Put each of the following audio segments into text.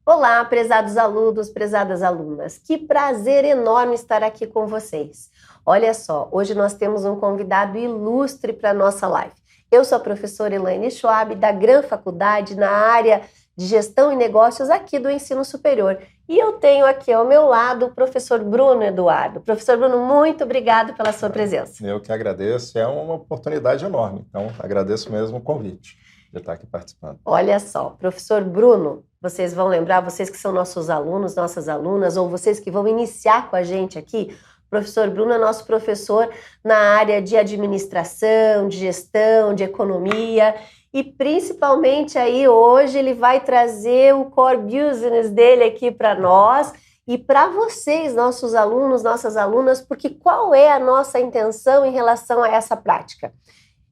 Olá, prezados alunos, prezadas alunas. Que prazer enorme estar aqui com vocês. Olha só, hoje nós temos um convidado ilustre para a nossa live. Eu sou a professora Elaine Schwab, da Gran Faculdade, na área de Gestão e Negócios aqui do Ensino Superior. E eu tenho aqui ao meu lado o professor Bruno Eduardo. Professor Bruno, muito obrigado pela sua presença. Eu que agradeço, é uma oportunidade enorme, então agradeço mesmo o convite de estar aqui participando. Olha só, professor Bruno, vocês vão lembrar, vocês que são nossos alunos, nossas alunas, ou vocês que vão iniciar com a gente aqui, o professor Bruno é nosso professor na área de administração, de gestão, de economia, e principalmente aí hoje ele vai trazer o core business dele aqui para nós e para vocês, nossos alunos, nossas alunas, porque qual é a nossa intenção em relação a essa prática?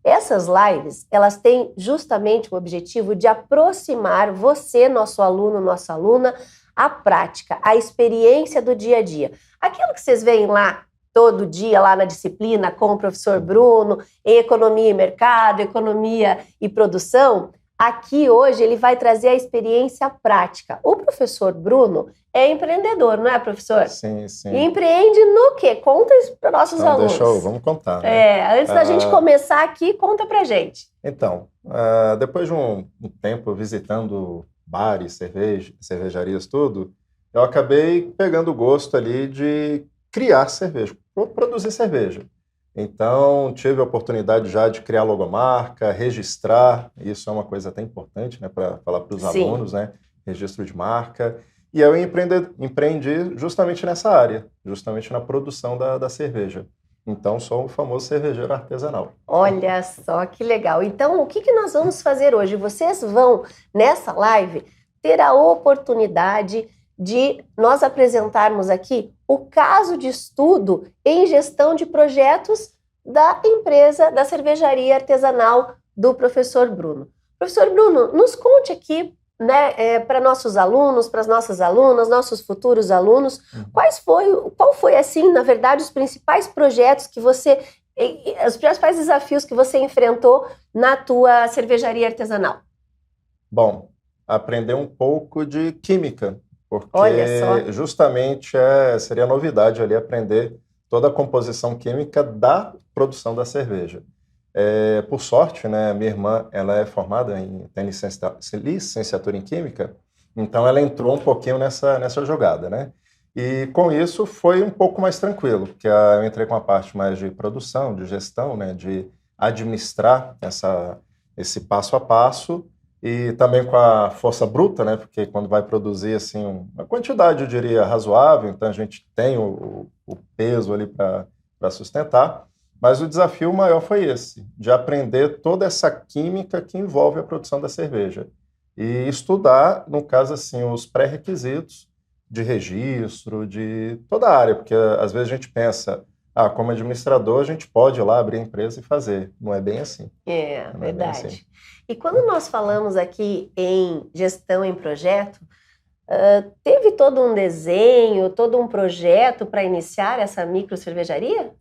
Essas lives, elas têm justamente o objetivo de aproximar você, nosso aluno, nossa aluna, à prática, à experiência do dia a dia. Aquilo que vocês veem lá todo dia, lá na disciplina, com o professor Bruno, em Economia e Mercado, Economia e Produção, aqui hoje ele vai trazer a experiência prática. O professor Bruno é empreendedor, não é, professor? Sim, sim. E empreende no quê? Conta isso para nossos Então, alunos. vamos contar. Né? Antes da gente começar aqui, conta pra gente. Então, depois de um tempo visitando bares, cervejarias, tudo, eu acabei pegando o gosto ali de criar cerveja, produzir cerveja. Então, tive a oprioridade já de criar logomarca, registrar, isso é uma coisa até importante, né, para falar para os alunos, né, registro de marca. E eu empreendi justamente nessa área, justamente na produção da cerveja. Então, sou um famoso cervejeiro artesanal. Olha só que legal. Então, o que nós vamos fazer hoje? Vocês vão, nessa live, ter a oportunidade de nós apresentarmos aqui o caso de estudo em gestão de projetos da empresa, da cervejaria artesanal do professor Bruno. Professor Bruno, nos conte aqui, né, para nossos alunos, para as nossas alunas, nossos futuros alunos, qual foi, assim, na verdade, os principais projetos que você, os principais desafios que você enfrentou na tua cervejaria artesanal? Bom, aprender um pouco de química, porque justamente seria novidade ali aprender toda a composição química da produção da cerveja. Por sorte, né, minha irmã ela é formada tem licenciatura em Química, então ela entrou um pouquinho nessa jogada, né? E com isso foi um pouco mais tranquilo, porque eu entrei com a parte mais de produção, de gestão, né, de administrar esse passo a passo, e também com a força bruta, né, porque quando vai produzir assim, uma quantidade, eu diria, razoável, então a gente tem o peso ali para sustentar. Mas o desafio maior foi esse, de aprender toda essa química que envolve a produção da cerveja. E estudar, no caso, assim, os pré-requisitos de registro, de toda a área, porque às vezes a gente pensa, como administrador a gente pode ir lá abrir a empresa e fazer. Não é bem assim. Não verdade. É bem assim. E quando nós falamos aqui em gestão em projeto, teve todo um desenho, todo um projeto para iniciar essa micro cervejaria?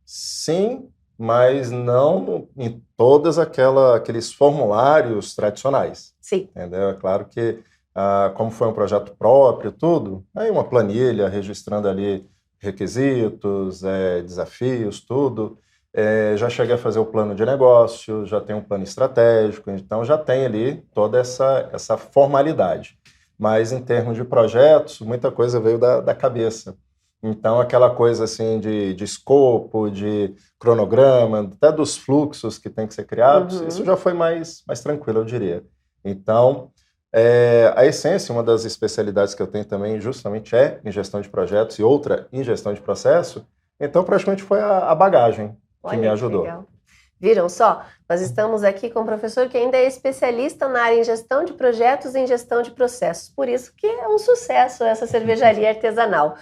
Sim, mas não em todos aqueles formulários tradicionais. Sim. Entendeu? É claro que, como foi um projeto próprio, tudo, aí uma planilha registrando ali requisitos, desafios, tudo. Já cheguei a fazer o plano de negócio, já tem um plano estratégico, então já tem ali toda essa formalidade. Mas em termos de projetos, muita coisa veio da cabeça. Então, aquela coisa assim de escopo, de cronograma, até dos fluxos que tem que ser criados, isso já foi mais tranquilo, eu diria. Então, a essência, uma das especialidades que eu tenho também, justamente é em gestão de projetos e outra em gestão de processo. Então, praticamente foi a bagagem que me ajudou. Legal. Viram só? Nós estamos aqui com um professor que ainda é especialista na área em gestão de projetos e em gestão de processos. Por isso que é um sucesso essa cervejaria artesanal.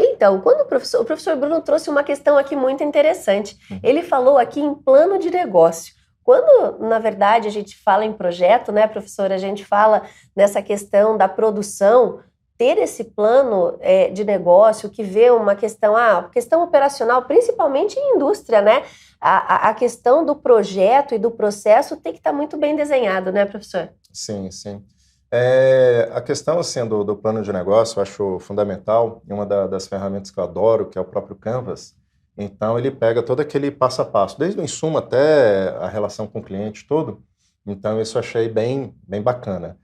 Então, quando o professor Bruno trouxe uma questão aqui muito interessante. Ele falou aqui em plano de negócio. Quando, na verdade, a gente fala em projeto, né, professora, a gente fala nessa questão da produção, ter esse plano de negócio que vê uma questão operacional, principalmente em indústria, né? A questão do projeto e do processo tem que estar muito bem desenhado, né, professor? Sim, sim. A questão assim, do plano de negócio eu acho fundamental, e uma das ferramentas que eu adoro, que é o próprio Canvas. Então, ele pega todo aquele passo a passo, desde o insumo até a relação com o cliente, tudo. Então, isso eu achei bem bacana.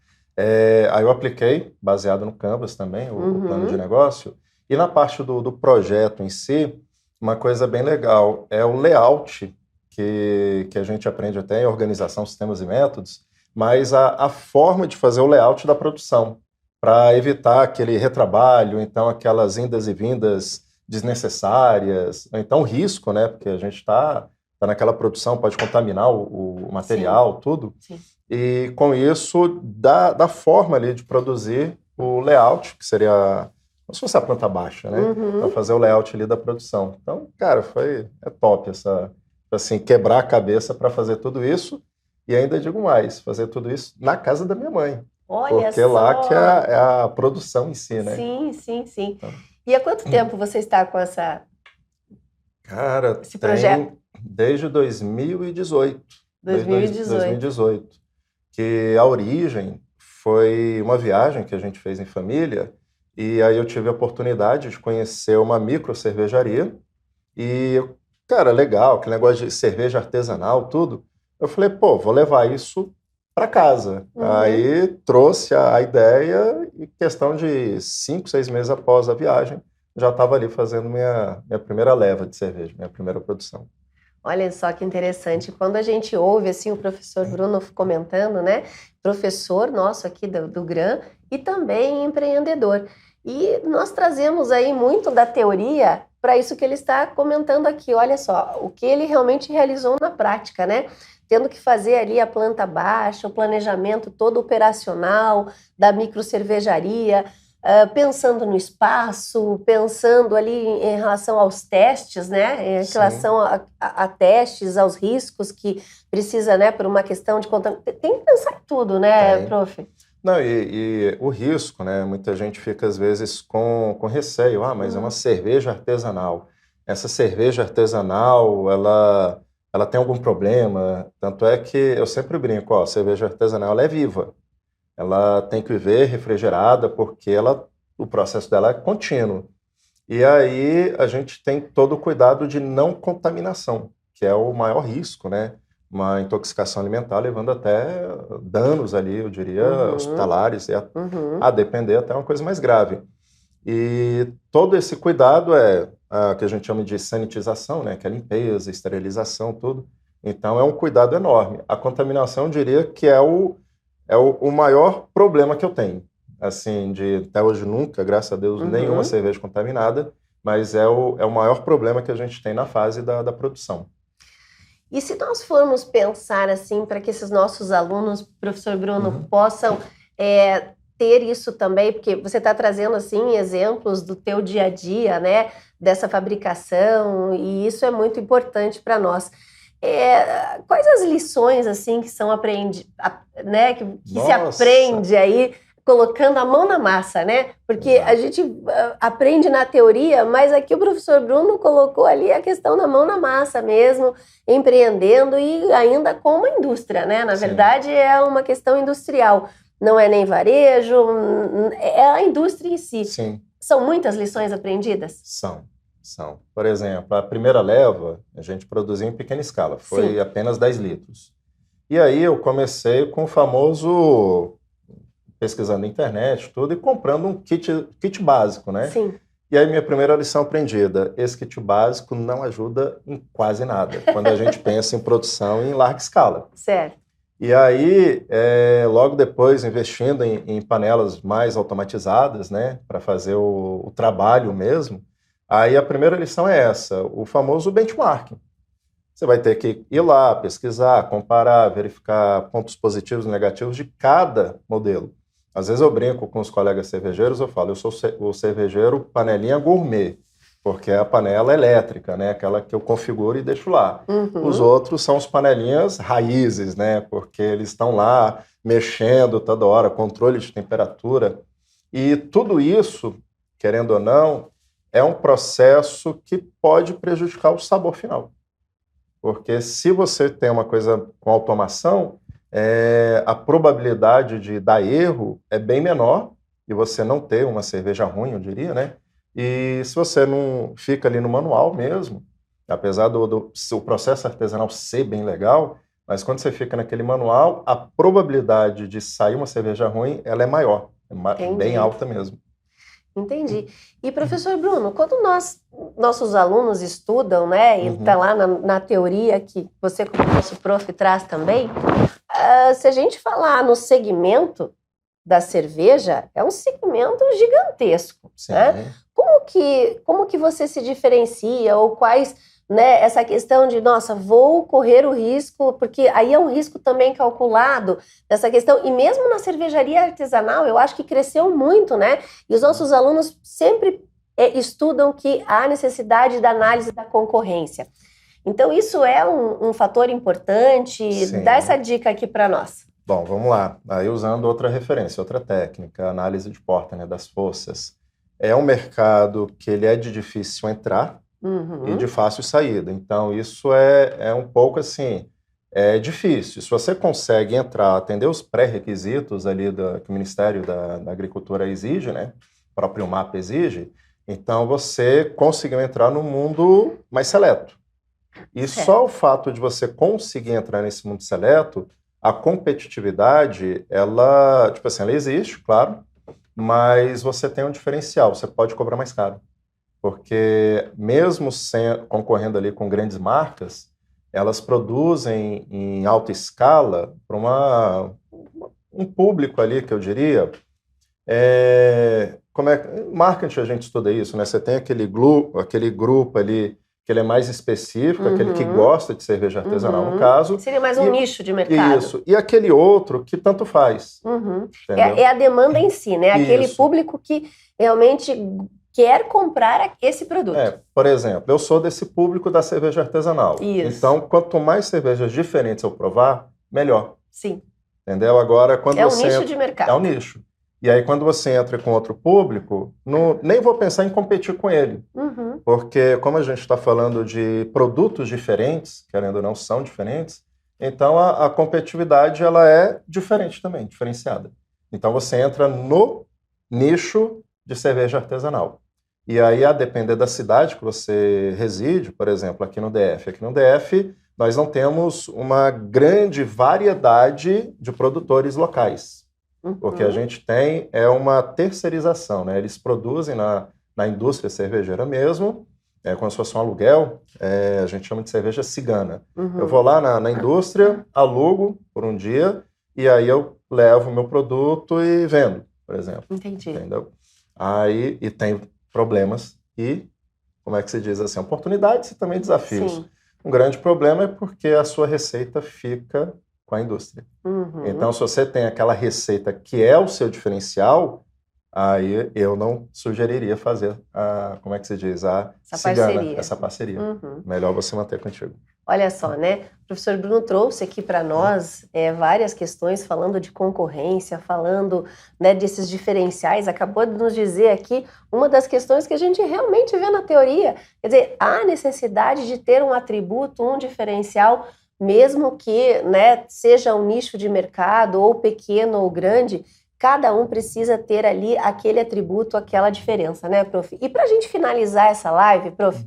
Aí eu apliquei, baseado no Canvas também, o plano de negócio. E na parte do projeto em si, uma coisa bem legal é o layout, que a gente aprende até em organização, sistemas e métodos, mas a forma de fazer o layout da produção, para evitar aquele retrabalho, então aquelas indas e vindas desnecessárias, então risco, né? Porque a gente está naquela produção, pode contaminar o material, tudo. Sim. E com isso, da forma ali de produzir o layout, que seria como se fosse a planta baixa, né? Para fazer o layout ali da produção. Então, cara, é top assim, quebrar a cabeça para fazer tudo isso. E ainda digo mais, fazer tudo isso na casa da minha mãe. Olha porque só. lá que é a produção em si, né? Sim. Então, e há quanto tempo você está com esse projeto? Desde 2018. 2018. Que a origem foi uma viagem que a gente fez em família, e aí eu tive a oportunidade de conhecer uma micro cervejaria, e, cara, legal, aquele negócio de cerveja artesanal, tudo. Eu falei, pô, vou levar isso para casa. Aí trouxe a ideia e questão de 5, 6 meses após a viagem, já estava ali fazendo minha primeira leva de cerveja, minha primeira produção. Olha só que interessante. Quando a gente ouve assim o professor Bruno comentando, né? Professor nosso aqui do GRAN e também empreendedor. E nós trazemos aí muito da teoria para isso que ele está comentando aqui. Olha só, o que ele realmente realizou na prática, né? Tendo que fazer ali a planta baixa, o planejamento todo operacional da microcervejaria, pensando no espaço, pensando ali em relação aos testes, né? Em relação a testes, aos riscos que precisa, né? Por uma questão de contaminação. Tem que pensar em tudo, né, prof? Não, e o risco, né? Muita gente fica, às vezes, com receio. Mas é uma cerveja artesanal. Essa cerveja artesanal, ela tem algum problema? Tanto é que eu sempre brinco, a cerveja artesanal ela é viva. Ela tem que viver refrigerada porque o processo dela é contínuo. E aí a gente tem todo o cuidado de não contaminação, que é o maior risco, né? Uma intoxicação alimentar levando até danos ali, eu diria, hospitalares, a depender até uma coisa mais grave. E todo esse cuidado é que a gente chama de sanitização, né? Que é limpeza, esterilização, tudo. Então é um cuidado enorme. A contaminação, eu diria que é o maior problema que eu tenho. Assim, até hoje nunca, graças a Deus, nenhuma cerveja contaminada, mas é o maior problema que a gente tem na fase da produção. E se nós formos pensar assim, para que esses nossos alunos, professor Bruno, possam ter isso também, porque você está trazendo assim exemplos do teu dia a dia, né, dessa fabricação, e isso é muito importante para nós. Quais as lições assim que são né, que se aprende aí colocando a mão na massa, né? Porque a gente aprende na teoria, mas aqui o professor Bruno colocou ali a questão da mão na massa mesmo, empreendendo e ainda com uma indústria, né? Na verdade, é uma questão industrial. Não é nem varejo, é a indústria em si. Sim. São muitas lições aprendidas? São. Por exemplo, a primeira leva a gente produziu em pequena escala, foi apenas 10 litros. E aí eu comecei com o famoso pesquisando na internet, tudo, e comprando um kit básico, né? Sim. E aí minha primeira lição aprendida, esse kit básico não ajuda em quase nada, quando a gente pensa em produção em larga escala. Certo. E aí, logo depois, investindo em panelas mais automatizadas, né, para fazer o trabalho mesmo, aí a primeira lição é essa, o famoso benchmarking. Você vai ter que ir lá, pesquisar, comparar, verificar pontos positivos e negativos de cada modelo. Às vezes eu brinco com os colegas cervejeiros, eu falo, eu sou o cervejeiro panelinha gourmet, porque é a panela elétrica, né? Aquela que eu configuro e deixo lá. Os outros são os panelinhas raízes, né? Porque eles estão lá mexendo toda hora, controle de temperatura. E tudo isso, querendo ou não, é um processo que pode prejudicar o sabor final. Porque se você tem uma coisa com automação, a probabilidade de dar erro é bem menor e você não ter uma cerveja ruim, eu diria, né? E se você não fica ali no manual mesmo, apesar do processo artesanal ser bem legal, mas quando você fica naquele manual, a probabilidade de sair uma cerveja ruim, ela é maior, bem alta mesmo. Entendi. E, professor Bruno, quando nossos alunos estudam, né, e está lá na teoria que você, como nosso prof, traz também, se a gente falar no segmento da cerveja, é um segmento gigantesco, né? Como que você se diferencia ou quais, né, essa questão de, nossa, vou correr o risco, porque aí é um risco também calculado dessa questão, e mesmo na cervejaria artesanal, eu acho que cresceu muito, né? E os nossos alunos sempre estudam que há necessidade da análise da concorrência. Então, isso é um fator importante. Sim. Dá essa dica aqui para nós. Bom, vamos lá. Aí usando outra referência, outra técnica, análise de porta, né, das forças. É um mercado que ele é de difícil entrar e de fácil saída. Então, isso é um pouco assim, é difícil. Se você consegue entrar, atender os pré-requisitos ali que o Ministério da Agricultura exige, né, o próprio MAP exige, então você conseguiu entrar no mundo mais seleto. E só o fato de você conseguir entrar nesse mundo seleto, a competitividade, ela, tipo assim, ela existe, claro, mas você tem um diferencial, você pode cobrar mais caro. Porque mesmo concorrendo ali com grandes marcas, elas produzem em alta escala para um público ali, que eu diria, marketing a gente estuda isso, né? Você tem aquele grupo ali que ele é mais específico, aquele que gosta de cerveja artesanal, no caso. Seria mais um nicho de mercado. Isso. E aquele outro que tanto faz. É a demanda em si, né? Aquele público que realmente quer comprar esse produto. Por exemplo, eu sou desse público da cerveja artesanal. Isso. Então, quanto mais cervejas diferentes eu provar, melhor. Sim. Entendeu? Agora, quando um nicho de mercado. É um nicho. E aí, quando você entra com outro público, nem vou pensar em competir com ele. Porque, como a gente está falando de produtos diferentes, querendo ou não, são diferentes, então a competitividade ela é diferente também, diferenciada. Então, você entra no nicho de cerveja artesanal. E aí, a depender da cidade que você reside, por exemplo, aqui no DF. Aqui no DF, nós não temos uma grande variedade de produtores locais. Porque a gente tem uma terceirização, né? Eles produzem na indústria cervejeira mesmo, como se fosse um aluguel, a gente chama de cerveja cigana. Eu vou lá na indústria, alugo por um dia, e aí eu levo o meu produto e vendo, por exemplo. Entendi. Entendeu? Aí, e tem problemas e, como é que se diz assim, oportunidades e também desafios. Sim. Um grande problema é porque a sua receita fica com a indústria. Então, se você tem aquela receita que é o seu diferencial, aí eu não sugeriria fazer como é que se diz? Essa parceria. Melhor você manter contigo. Olha só, né? O professor Bruno trouxe aqui para nós várias questões falando de concorrência, falando, né, desses diferenciais. Acabou de nos dizer aqui uma das questões que a gente realmente vê na teoria. Quer dizer, há necessidade de ter um atributo, um diferencial, mesmo que, né, seja um nicho de mercado, ou pequeno ou grande, cada um precisa ter ali aquele atributo, aquela diferença, né, prof? E para a gente finalizar essa live, prof,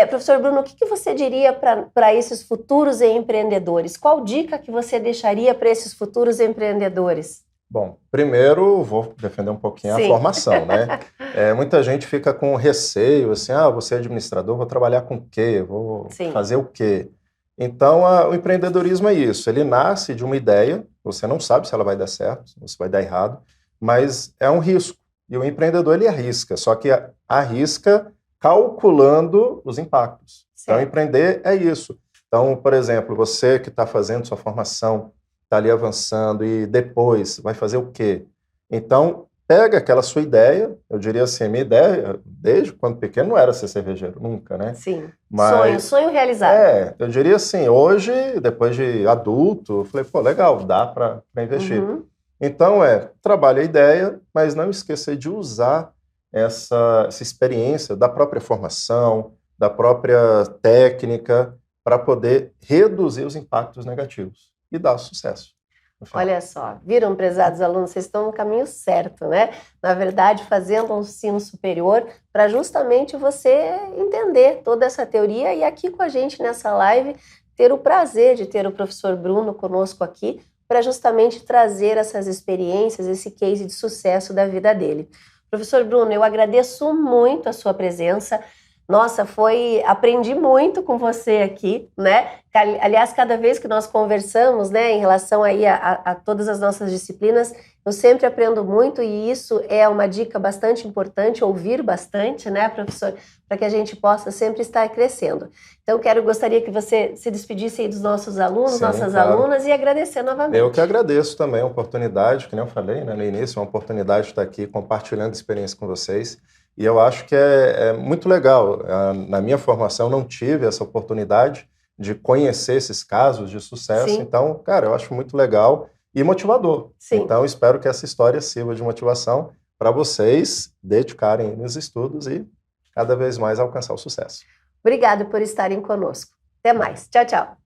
professor Bruno, o que você diria para esses futuros empreendedores? Qual dica que você deixaria para esses futuros empreendedores? Bom, primeiro vou defender um pouquinho a formação, né? Muita gente fica com receio, assim, vou ser administrador, vou trabalhar com o quê? Vou fazer o quê? Então, o empreendedorismo é isso, ele nasce de uma ideia, você não sabe se ela vai dar certo, se vai dar errado, mas é um risco. E o empreendedor, ele arrisca, só que arrisca calculando os impactos. Então, empreender é isso. Então, por exemplo, você que está fazendo sua formação, está ali avançando e depois vai fazer o quê? Então, pega aquela sua ideia, eu diria assim, a minha ideia, desde quando pequeno, não era ser cervejeiro, nunca, né? Sim, mas, sonho realizado. Eu diria assim, hoje, depois de adulto, eu falei, pô, legal, dá para investir. Então, trabalhe a ideia, mas não esqueça de usar essa experiência da própria formação, da própria técnica, para poder reduzir os impactos negativos e dar sucesso. Olha só, viram, prezados alunos, vocês estão no caminho certo, né? Na verdade, fazendo um ensino superior para justamente você entender toda essa teoria e aqui com a gente nessa live ter o prazer de ter o professor Bruno conosco aqui para justamente trazer essas experiências, esse case de sucesso da vida dele. Professor Bruno, eu agradeço muito a sua presença. Nossa, aprendi muito com você aqui, né? Aliás, cada vez que nós conversamos, né, em relação aí a todas as nossas disciplinas, eu sempre aprendo muito e isso é uma dica bastante importante, ouvir bastante, né, professor, para que a gente possa sempre estar crescendo. Então, gostaria que você se despedisse aí dos nossos alunos, sim, nossas claro, alunas e agradecer novamente. Eu que agradeço também a oportunidade, que nem eu falei, né, no início, uma oportunidade de estar aqui compartilhando experiência com vocês. E eu acho que é muito legal. Na minha formação, não tive essa oportunidade de conhecer esses casos de sucesso. Sim. Então, cara, eu acho muito legal e motivador. Sim. Então, espero que essa história sirva de motivação para vocês dedicarem nos estudos e cada vez mais alcançar o sucesso. Obrigada por estarem conosco. Até mais. Tchau, tchau.